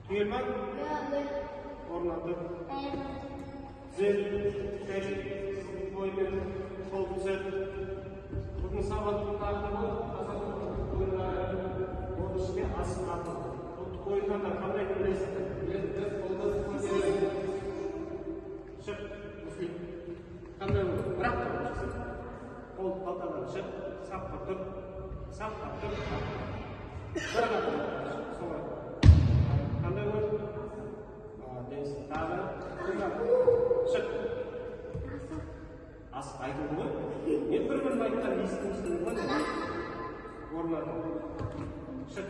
Tüyelmen? Ornadı. Zil, tel, boyun, kol güzel. Bugün sabahlarında bu oyunları oluşmaya aslında bu oyundan da kabul edilmesi. Şık, müslim. Kandan bırak kalmışsın. Kol kaltadan şık, sap kaptır, sap kaptır. Bırak kalmışsın. Sonra. Kandan bırak. Deniz, dağda, kırmak, şık. As айтып ғой. Мен бір-бірін айтқан естімістің ғой. Орнады. Шық.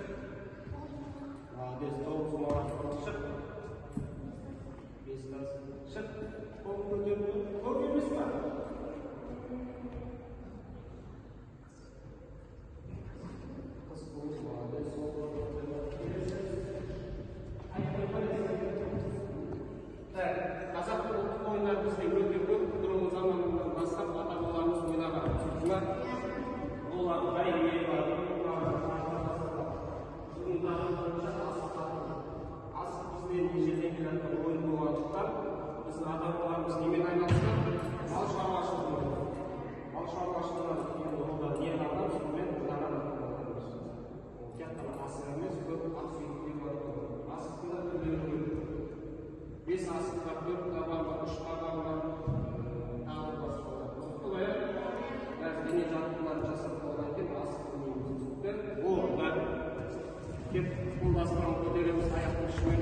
Молодец, тоғыз молодец. Шық. Бес тас. Шық. Қолын көтерді. Көп емес па? Қыз қол молодец. Қазақтың ұлттық ойындары бізде өте көп. Бұрынғы заманнан бастап ата-бабаларымыз ойнаған. Олар бәйге бар. Асық бізден ежелден келетін ойын болғандықтан біздің ата-бабаларымыз немен айналысқан? Мал шаруашылығы. Мал шаруашылығынан кейін олар не алған сонымен мынаған алғанбыз. Тек қана асық емес, көп асық бар. Асықтың да түрлері көп. 5 asık var, 4 taban var, 3 taban var, tağlı basıyorlar. Olaya biraz dene canlılarını жасап болған екен, асық білмейміз. O da kep бұл басынан көтереміз аяқтың ұшымен.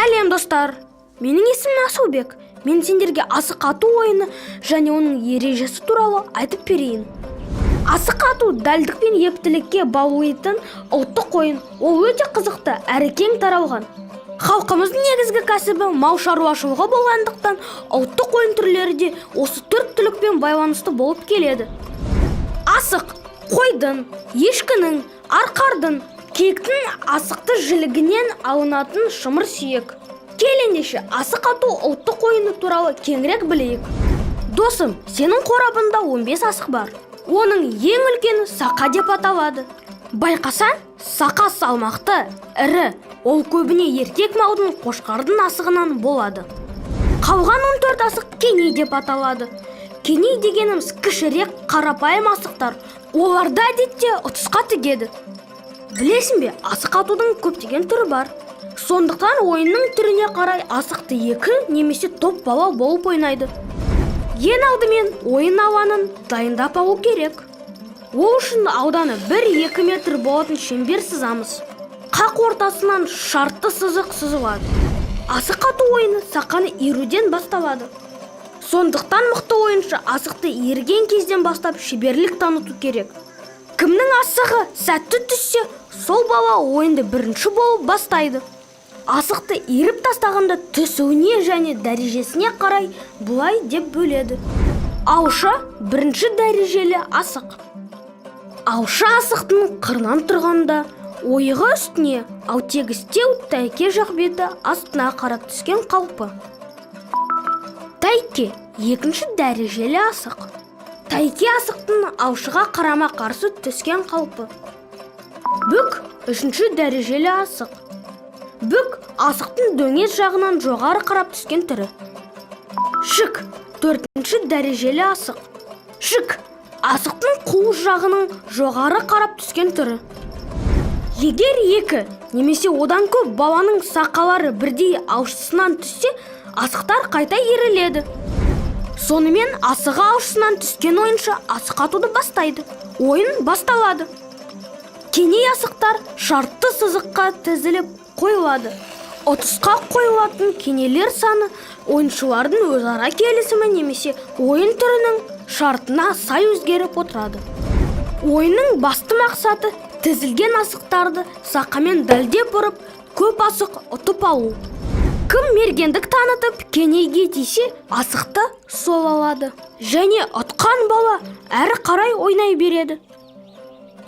Сәлем достар, менің есімім Асылбек. Мен сендерге асық ату ойыны және оның ережесі туралы айтып берейін. Асық ату дәлдік пен ептілікке баулайтын ұлттық ойын. Ол өте қызықты әрі кең таралған. Халқымыздың негізгі кәсібі мал шаруашылығы болғандықтан ұлттық ойын түрлері де осы төрт түлікпен байланысты болып келеді. Асық қойдың, ешкінің, арқардың, киіктің асықты жілігінен алынатын шымыр сүйек. Кел ендеше асық ату ұлттық ойыны туралы кеңірек білейік. Досым, сенің қорабында 15 асық бар. Оның ең үлкені сақа деп аталады. Байқасан, сақа салмақты, ірі, ол көбіне еркек малдың қошқардың асығынан болады. Қалған 14 асық кеней деп аталады. Кеней дегеніміз кішірек қарапайым асықтар. Оларда әдетте ұтысқа тігеді. Білесің бе, асық атудың көптеген түрі бар. Сондықтан ойынның түріне қарай асықты екі немесе топ бала болып ойнайды. Ең алдымен ойын алаңын дайындап алу керек. Ол үшін ауданы 1-2 метр болатын шеңбер сызамыз. Қақ ортасынан шартты сызық сызылады. Асық ату ойыны сақаны иіруден басталады. Сондықтан мықты ойыншы асықты иірген кезден бастап шеберлік таныту керек. Кімнің асығы сәтті түссе, сол бала ойынды бірінші болып бастайды. Асықты иіріп тастағанда түсуіне және дәрежесіне қарай бұлай деп бөледі. Ауша бірінші дәрежелі асық. Ауша асықтың қырынан тұрғанда ойығы үстіне, ал тегістеу тәйке жақ беті астына қарап түскен қалпы. Тәйке екінші дәрежелі асық. Тәйке асықтың аушыға қарама қарсы түскен қалпы. Бүк үшінші дәрежелі асық. Бүк асықтың дөңес жағынан жоғары қарап түскен түрі. Шік төртінші дәрежелі асық. Шік асықтың қуыс жағының жоғары қарап түскен түрі. Егер екі немесе одан көп баланың сақалары бірдей аушысынан түссе, асықтар қайта иіріледі. Сонымен асығы аушысынан түскен ойыншы асық атуды бастайды. Ойын басталады. Кеней асықтар шартты сызыққа тізіліп қойылады. 30-қа қойылатын кенелер саны ойыншылардың өзара келісімі немесе ойын түрінің шартына сай өзгеріп отырады. Ойынның басты мақсаты тізілген асықтарды сақамен дәлдеп ұрып, көп асық ұтып алу. Кім мергендік танытып кенейге тисе, асықты сол алады. Және ұтқан бала әрі қарай ойнай береді.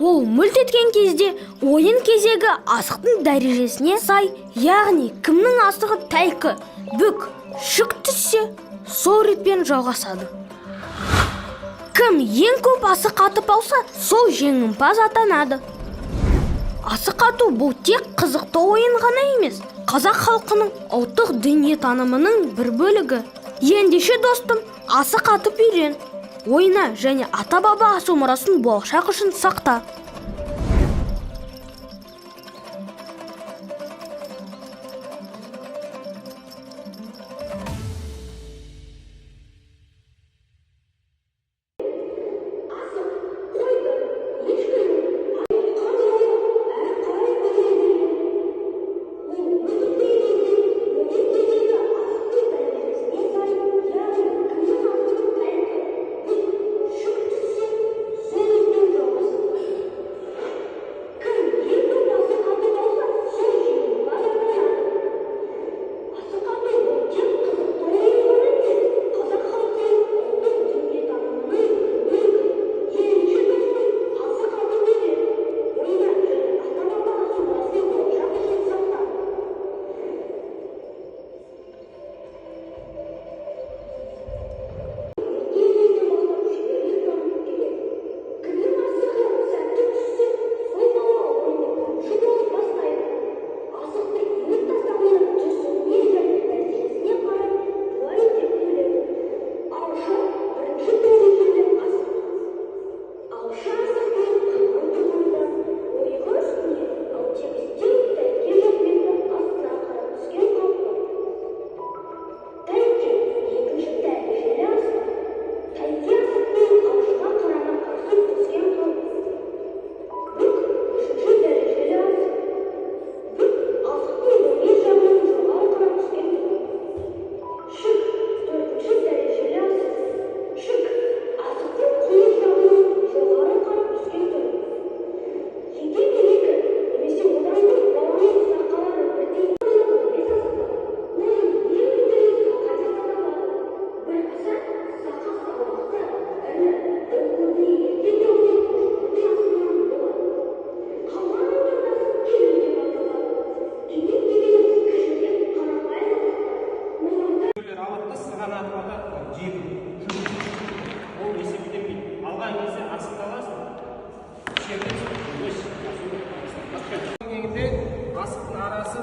Ол мүлт еткен кезде ойын кезегі асықтың дәрежесіне сай, яғни кімнің асығы тәйкі, бүк, шік түссе, сол ретпен жалғасады. Кім ең көп асық атып алса, сол жеңімпаз атанады. Асық ату бұл тек қызықты ойын ғана емес, қазақ халқының ұлттық дүниетанымының бір бөлігі. Ендеше достым, асық атып үйрен. Ойна және ата-баба асу мұрасын болашақ үшін сақта.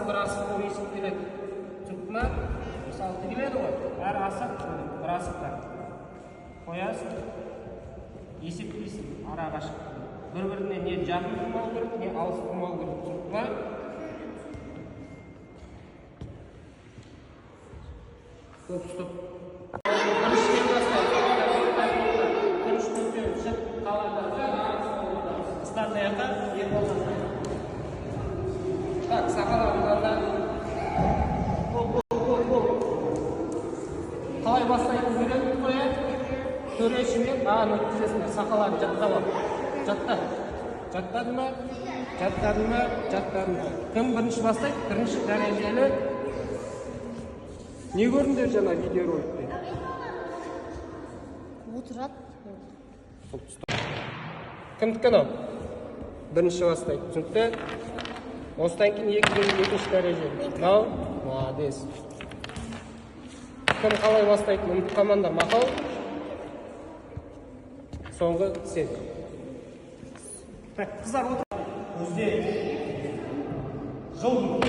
бір асық болып есептеледі. Түсінікті ма? Мысалы тігіледі ғой. Әр асық бір асықтар. Қоясың, есептейсің ара қашықтығын. Бір-біріне не жақын тұрмау керек, не алыс тұрмау керек. Түсінікті ма? Көп стоп. Біріншіден бастайық. Бірінші көктен шық, қалғандарды қыстарды аяққа ер болғанда. Так, сақаларында. Қалай бастайтын үйреніп қояйық. Төрешімен маған өткізесіңдер. Сақаларын жаттап ал. Жатта. Жаттады ма? Жаттады ма? Жаттады ма? Кім бірінші бастайды? Бірінші дәрежелі. Не көрдіңдер жаңа видеороликте? Отырады. Кімдікі мынау? Бірінші бастайды. Түсінікті? Осыдан кейін екінші дәреже. Мынау? Молодец. Кім қалай бастайды? Үміт команда мақал. Соңғы сен. Так, қыздар отыр. Өзде. Жол.